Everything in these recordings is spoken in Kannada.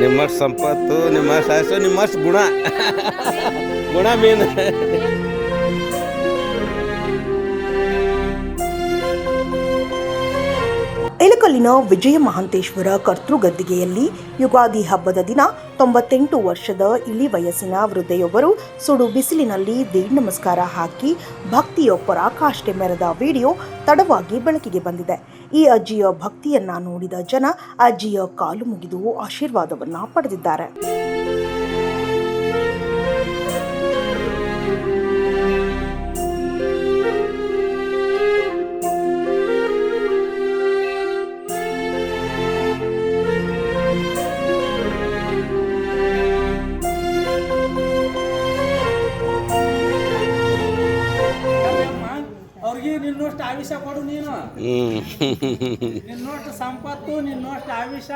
ನಿಮ್ಮಷ್ಟು ಸಂಪತ್ತು, ನಿಮ್ಮಷ್ಟು ಆಯಸ್ಸು, ನಿಮ್ಮಷ್ಟು ಗುಣ ಗುಣ ಮೇನ್. ಇಳಕಲ್ಲಿನ ವಿಜಯ ಮಹಾಂತೇಶ್ವರ ಕರ್ತೃಗದ್ದಿಗೆಯಲ್ಲಿ ಯುಗಾದಿ ಹಬ್ಬದ ದಿನ 98 ವರ್ಷದ ಇಳಿ ವಯಸ್ಸಿನ ವೃದ್ಧೆಯೊಬ್ಬರು ಸುಡು ಬಿಸಿಲಿನಲ್ಲಿ ದೇಹ ನಮಸ್ಕಾರ ಹಾಕಿ ಭಕ್ತಿಯ ಪರಾಕಾಷ್ಠೆ ಮೆರೆದ ವಿಡಿಯೋ ತಡವಾಗಿ ಬೆಳಕಿಗೆ ಬಂದಿದೆ. ಈ ಅಜ್ಜಿಯ ಭಕ್ತಿಯನ್ನ ನೋಡಿದ ಜನ ಅಜ್ಜಿಯ ಕಾಲು ಮುಗಿದು ಆಶೀರ್ವಾದವನ್ನ ಪಡೆದಿದ್ದಾರೆ. ಅವ್ರಿಗೆ ನಿನ್ನಷ್ಟು ಆವಿಷ ಕೊಡು ನೀನು, ನಿನ್ನಷ್ಟು ಸಂಪತ್ತು, ನಿನ್ನಷ್ಟು ಆವಿಷ,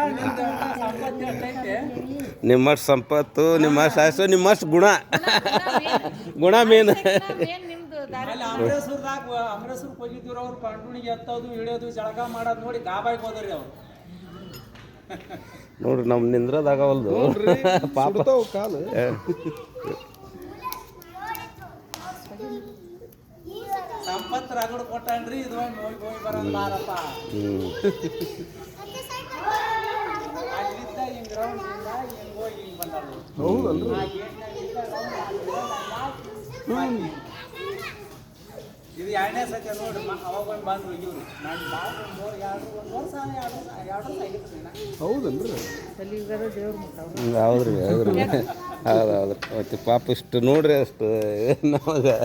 ಸಂಪತ್ತು ಎಷ್ಟೈತೆ. ನಿಮ್ಮಷ್ಟು ಸಂಪತ್ತು, ನಿಮ್ಮಷ್ಟು ಆಯಸ್ಸು, ನಿಮ್ಮಷ್ಟು ಗುಣ ಗುಣ ಮೇನ್. ಅಲ್ಲಿ ಅಮರೇಶ್ವರಕ್ಕೆ ಹೋಗಿದ್ದೀವ್ರು. ಅವ್ರು ಕಂಟುಣಿಗೆ ಎತ್ತೋದು ಇಳಿಯೋದು ಜಳಕ ಮಾಡೋದು ನೋಡಿ ಗಾಬಾಗಿ ಹೋದ್ರಿ ಅವ್ರು. ನೋಡ್ರಿ ನಮ್ ನಿಂದ್ರದಾಗವಲ್ದು ಪಾಪ ಕಾಲು. ಸಂಪತ್ತು ರಗಡು ಕೊಟ್ಟನ್ರಿ, ಇದು ಹೋಗಿ ಹೋಗಿ ಬರಲ್ಲಾರಪ್ಪ. ಅಲ್ಲಿದ್ದ ಹಿಂಗ್ ರೌಂಡ್ ಇಂದ ಹಿಂಗ್ ಹೋಗಿ ಹಿಂಗ್ ಬಂದಳು. ಇದು 2ನೇ ಸತಿ ನೋಡ್ರಿ. ಅವಾಗ ಬಂದ್ರು ಇವ್ರು. ನಾನು ಬಾಳ್ ಒಂದು ವರ್ಷ ಆಗಿತ್ತು. ಹೌದನ್ರಿ. ಹೌದ್ರಿ ಹೌದ್ರಿ ಹೌದೌದ್ರಿ. ಮತ್ತೆ ಪಾಪ ಇಷ್ಟು ನೋಡ್ರಿ, ಅಷ್ಟು ನಮಗೆ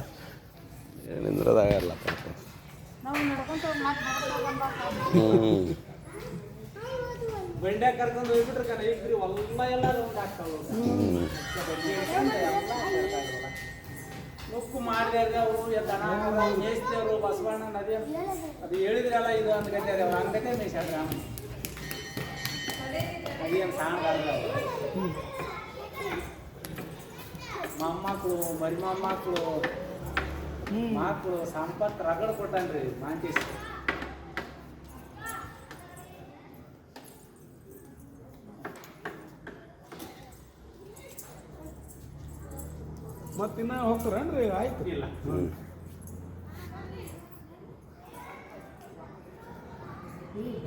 ನಿಂದ್ರದಾಗಲ್ಲ ಪಾಪ. ಬೆಂಡೆ ಕರ್ಕೊಂಡು ಹೋಗ್ಬಿಟ್ರೆ ಕಣ ಇಬ್ರಿ ಹೊಲ್ಲ ಎಲ್ಲ ರೌಂಡ್ ಆಗ್ತಾವ. ನುಕ್ಕು ಮಾಡಿದ್ರೆ ಅವರು ದನ ಮೇಯಿಸ್ತೇವ್ರು. ಬಸವಣ್ಣ ನದಿ ಅದು ಹೇಳಿದ್ರಲ್ಲ, ಇದು ಒಂದು ಗಂಟೆ ಅವ್ರು ಹಂಗತೆ ಮೇಯ್ಸಾಡ್ರಿ. ಅದೇನು ಸಾಣಗಾರ ಮೊಮ್ಮಕ್ಕಳು, ಮರಿ ಮೊಮ್ಮಕ್ಕಳು, ಮಕ್ಕಳು ಸಂಪತ್ತು ರಗಡ್ ಕೊಟ್ಟನ್ರಿ ಮಾಂತೇಶ್. ಮತ್ತಿನ್ನ ಹೋಗ್ತಾರೇನ್ರಿ? ಆಯ್ತು. ಇಲ್ಲ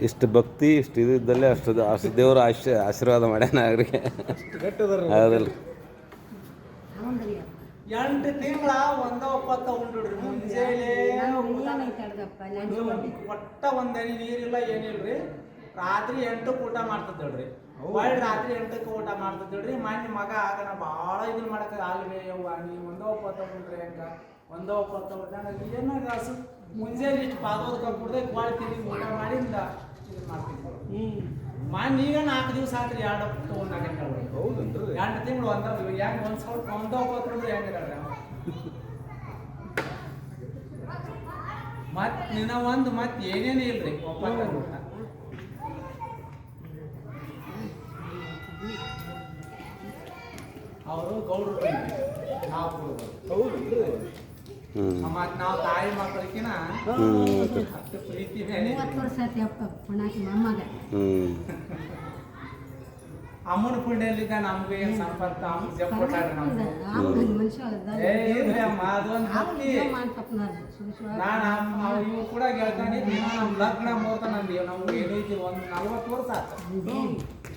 ಇಷ್ಟು ಭಕ್ತಿ, ಇಷ್ಟು ಇದಿದ್ದಲ್ಲೇ ಅಷ್ಟು ದೇವ್ರ ಆಶೀರ್ವಾದ ಮಾಡ್ಯಾನ ಅವ್ರಿಗೆ. ಹೌದಲ್ಲ. 8 ತಿಂಗಳ ಒಂದ ಒಪ್ಪತ್ತ ಉಂಡ್ರಿ. ಮುಂಜಾನೆ ಒಟ್ಟ ಒಂದನಿ ನೀರಿಲ್ಲ ಏನಿಲ್ರಿ. ರಾತ್ರಿ 8ಕ್ಕೆ ಊಟ ಮಾಡ್ತದ್ರಿ. ಒಳ್ಳೆ ರಾತ್ರಿ 8ಕ್ಕೆ ಊಟ ಮಾಡ್ತದ್ರಿ. ಮನೆ ಮಗ ಆಗನ ಭಾಳ ಇದನ್ನ ಮಾಡಕ್ಕೆ ಆಲ್ವೇ ಯವ್ವ ನೀ ಒಂದ ಒಪ್ಪತ್ತ ಉಂಡ್ರಿ ಹೆಂಗ ಒಂದ ಒಪ್ಪತ್ತ ಉಂಡ್ರಿ ಏನಾಗ ಹಸು ಮುಂಜಾನೆ ಇಷ್ಟು ಪಾದೋದ್ ಕಬ್ಬಿಡ್ದೆ ಕ್ವಾಳ್ತೀವಿ ಊಟ ಮಾಡಿಂದ ಇದನ್ನ ಮಾಡ್ತಿದ್ವಿ. ಮನೆ ಈಗ 4 ದಿವಸ ಆತ್ರಿ 2 ತೊಗೊಂಡಾಗ. ಹೌದನ್ರಿ. 2 ತಿಂಗಳು ಹೆಂಗ್ ಒಂದ್ ಸ್ವಲ್ಪ ಒಂದ ಒಪ್ಪತ್ತಂದ್ರೆ ಹೆಂಗಿದಾರೆ. ಮತ್ ನಿನ್ನ ಒಂದು ಮತ್ ಏನೇನು ಇಲ್ರಿ ಒಪ್ಪತ್ತ. ಅವರು ಗೌಡ್ರು ನಾವು ಮತ್ ನಾವು ತಾಯಿ ಮಕ್ಕಳಿಗಿನ ಅಷ್ಟು ಪ್ರೀತಿ ಅಮ್ಮನ ಪುಣ್ಯಲ್ಲಿದ್ದ ನಮ್ಗೆ ಏನ್ ಸಂಪರ್ಕ ಜಪ್ ಕೊಟ್ಟಾಡ್ರಿ ನಮ್ಗೆ. ಅಮ್ಮ ಅದೊಂದು ಭಕ್ತಿ. ನಾನು ಇವು ಕೂಡ ಗೆಳ್ತಾನೆ ನಮ್ ಲಗ್ನ ಮುಹೂರ್ತ ನಂದು ನಮ್ಗೆ ಏನೈತಿ ಒಂದು 40 ವರ್ಷ ಆಯ್ತು.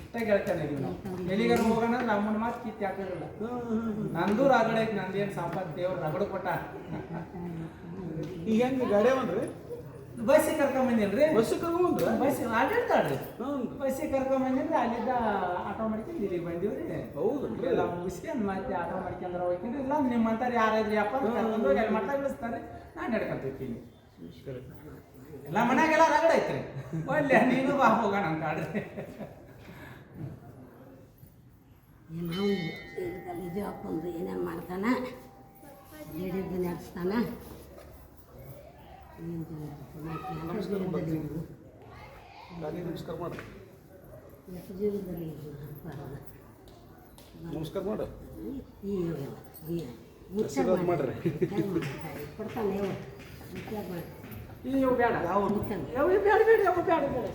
ಇಷ್ಟೇ ಗೆಳ್ತಾನೆ ನಾವು ಎಲ್ಲಿಗಾರ ಹೋಗೋಣ ನಮ್ಮನ್ನ ಮಾತು ಕಿತ್ತು ಹಾಕಿರಲ್ಲ. ನಂದು ರಗಡೆ ಐತಿ. ನಂದೇನು ಸಂಪತ್ತು ದೇವ್ರು ರಗಡು ಕೊಟ್ಟ. ಈಗ ಹೆಂಗೆ ಗಾಡಿ ಅವನ್ರಿ? ಬಸ್ಸಿಗೆ ಕರ್ಕೊಂಬಂದಿಲ್ರಿ. ಬಸ್ಸಿಗೆ ಕರ್ಕೊಂಡ್ರ? ಬಸ್ ಆಟಾಡ್ತಾಳ್ರಿ. ಬಸ್ಸಿಗೆ ಕರ್ಕೊಂಬಂದಿದ್ರೆ ಅಲ್ಲಿದ್ದ ಆಟೋ ಮಾಡ್ಕೊಂಡು ಇಲ್ಲಿಗೆ ಬಂದಿವ್ರಿ. ಹೌದು ಎಲ್ಲ ಮುಗಿಸ್ಕೊಂಡು ಮತ್ತೆ ಆಟೋ ಮಾಡ್ಕೊಂಡ್ರೆ ಹೋಗ್ತೀನಿ. ಇಲ್ಲ ನಿಮ್ಮಂತಾರೆ ಯಾರಾದ್ರಿ ಅಪ್ಪ ಕರ್ಕೊಂಡು ಹೋಗಿ ಅಲ್ಲಿ ಮಟ್ಟ ಬೀಳಿಸ್ತಾರೆ. ನಾನು ನಡ್ಕೊಂತ ಹೋಗ್ತೀನಿ. ಎಲ್ಲ ಮನ್ಯಾಗೆಲ್ಲ ರಗಡ ಐತ್ರಿ. ಒಳ್ಳೆ ನೀನು ಬಾ ಹೋಗೋಣ ಅಂತ ಆಡ್ರಿ. ಇದು ಹಾಕೊಂಡು ಏನೇನು ಮಾಡ್ತಾನ, ಹೇಳಿದ್ದು ನಡೆಸ್ತಾನ. ನಮಸ್ಕಾರ ಮಾಡ್ರಿ. ನಮಸ್ಕಾರ ಮಾಡು. ಆಶೀರ್ವಾದ ಮಾಡ್ರಿ. ಕೊಡ್ತಾನೆ ಇವು ಬೇಡ ಯಾವ ಬೇಡ ಬೇಡ ಯಾವ ಬೇಡ ಬೇಡ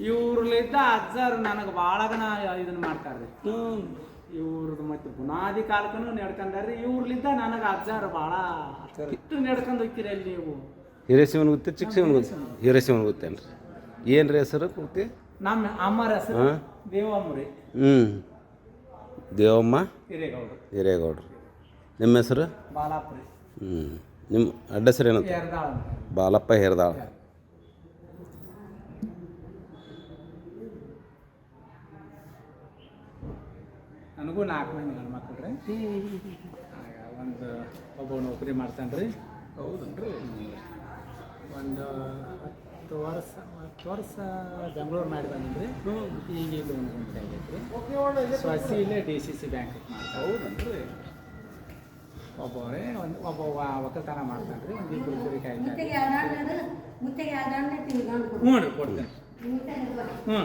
ಇವ್ರಲಿದ್ದ ಅಜ್ಜಾರು ನನಗೆ ಭಾಳಗನ ಇದನ್ನ ಮಾಡ್ತಾರ್ರಿ. ಇವ್ರದ್ದು ಮತ್ತೆ ಬುನಾದಿ ಕಾಲಕ್ಕೂ ನಡ್ಕೊಂಡಾರ್ರಿ. ಇವ್ರಲಿದ್ದ ನನಗೆ ಅಜ್ಜಾರು ಭಾಳ ಅಷ್ಟು ನಡ್ಕೊಂಡು ಹೋಗ್ತೀರಿ ಅಲ್ಲಿ ನೀವು. ಹಿರೇಶಿವನ್ ಗೊತ್ತೆ ಚಿಕ್ಕಶಿವನ್ ಗೊತ್ತೆ ಹಿರೇಶಿವನ್ ಗೊತ್ತೇನು ರೀ ಏನು ರೀ ಹೆಸರು ಗೊತ್ತಿ ನಮ್ಮ ಅಮ್ಮರ ಹೆಸರು ದೇವಮ್ಮರಿ. ದೇವಮ್ಮ ಹಿರೇಗೌಡರು. ಹಿರೇಗೌಡ್ರು. ನಿಮ್ಮ ಹೆಸರು ಬಾಲಾಪುರಿ ನಿಮ್ಮ ಅಡ್ಡ ಹೆಸರು ಏನಂತ ಹೇರ್ದಾಳ ಅಂತ. ಬಾಲಪ್ಪ ಹೇರ್ದಾಳ. ನನಗೂ 4 ಮಂದಿ ಗಂಡ್ಮಕ್ಳು ರೀ. ಒಬ್ಬ ನೌಕರಿ ಮಾಡ್ತಾನೆ ರೀ. ಹೌದನ್ರಿ. ಒಂದು 10 ವರ್ಷ ಬೆಂಗಳೂರು ಮಾಡಿ ಬಂದ್ರಿ. ಈಗ ಇಲ್ಲಿ ಒಂದು ಗುಂಪೆ ಆಗೈತೆ ರೀ. ಸ್ವಸಿ ಇಲ್ಲೇ DCC ಬ್ಯಾಂಕ್ ಮಾಡ್ತಾರೆ. ಹೌದನ್ರಿ. ಒಬ್ಬ ಒಕ್ಕಲ್ತನ ಮಾಡ್ತಾನೆ ರೀ. ಒಂದು ಇಬ್ಬರು ಕುರಿಕಾಯಿ. ಹ್ಞೂ ರೀ ಕೊಡ್ತೇನೆ. ಹ್ಞೂ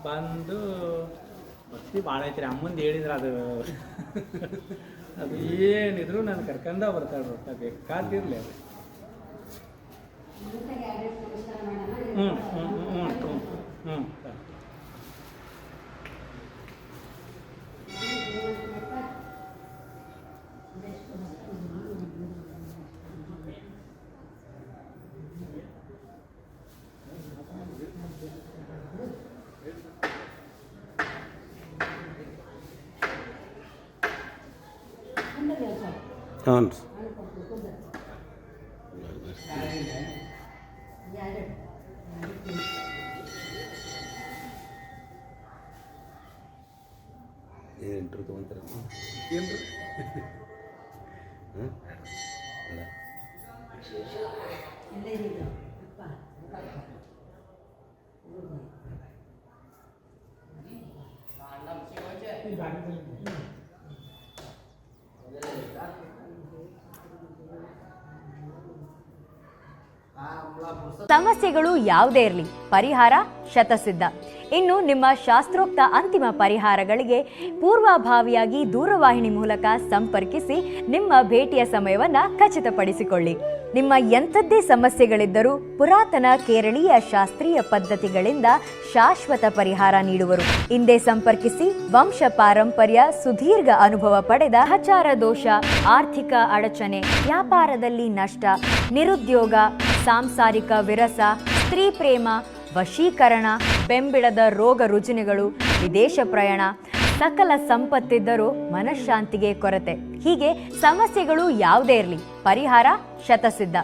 ಬಂದು ಭಕ್ತಿ ಭಾಳ ಐತ್ರಿ. ಅಮ್ಮಂದು ಹೇಳಿದ್ರೆ ಅದು ಏನಿದ್ರು ನಾನು ಕರ್ಕೊಂಡ ಬರ್ತಾಳೆ. ರೊಕ್ಕ ಬೇಕಾದಿರಲಿ ಅದು. ಹ್ಞೂ ಹ್ಞೂ ಹ್ಞೂ ಹ್ಞೂ ಹ್ಞೂ ಹ್ಞೂ ರೀ. ಇಂಟ್ರೂ ತೊಗೊಂತಾರೆ ಏನು ರೀ? ಸಮಸ್ಯೆಗಳು ಯಾವುದೇ ಇರಲಿ, ಪರಿಹಾರ ಶತಸಿದ್ಧ. ಇನ್ನು ನಿಮ್ಮ ಶಾಸ್ತ್ರೋಕ್ತ ಅಂತಿಮ ಪರಿಹಾರಗಳಿಗೆ ಪೂರ್ವಭಾವಿಯಾಗಿ ದೂರವಾಹಿನಿ ಮೂಲಕ ಸಂಪರ್ಕಿಸಿ ನಿಮ್ಮ ಭೇಟಿಯ ಸಮಯವನ್ನು ಖಚಿತಪಡಿಸಿಕೊಳ್ಳಿ. ನಿಮ್ಮ ಎಂಥದ್ದೇ ಸಮಸ್ಯೆಗಳಿದ್ದರೂ ಪುರಾತನ ಕೇರಳೀಯ ಶಾಸ್ತ್ರೀಯ ಪದ್ಧತಿಗಳಿಂದ ಶಾಶ್ವತ ಪರಿಹಾರ ನೀಡುವರು. ಹಿಂದೆ ಸಂಪರ್ಕಿಸಿ. ವಂಶ ಪಾರಂಪರ್ಯ, ಸುದೀರ್ಘ ಅನುಭವ ಪಡೆದ ಗ್ರಹಚಾರ ದೋಷ, ಆರ್ಥಿಕ ಅಡಚಣೆ, ವ್ಯಾಪಾರದಲ್ಲಿ ನಷ್ಟ, ನಿರುದ್ಯೋಗ, ಸಾಂಸಾರಿಕ ವಿರಸ, ಸ್ತ್ರೀ ಪ್ರೇಮ, ವಶೀಕರಣ, ಬೆಂಬಿಡದ ರೋಗ ರುಜಿನಗಳು, ವಿದೇಶ ಪ್ರಯಾಣ, ಸಕಲ ಸಂಪತ್ತಿದ್ದರೂ ಮನಃಶಾಂತಿಗೆ ಕೊರತೆ. ಹೀಗೆ ಸಮಸ್ಯೆಗಳು ಯಾವುದೇ ಇರಲಿ, ಪರಿಹಾರ ಶತಸಿದ್ಧ.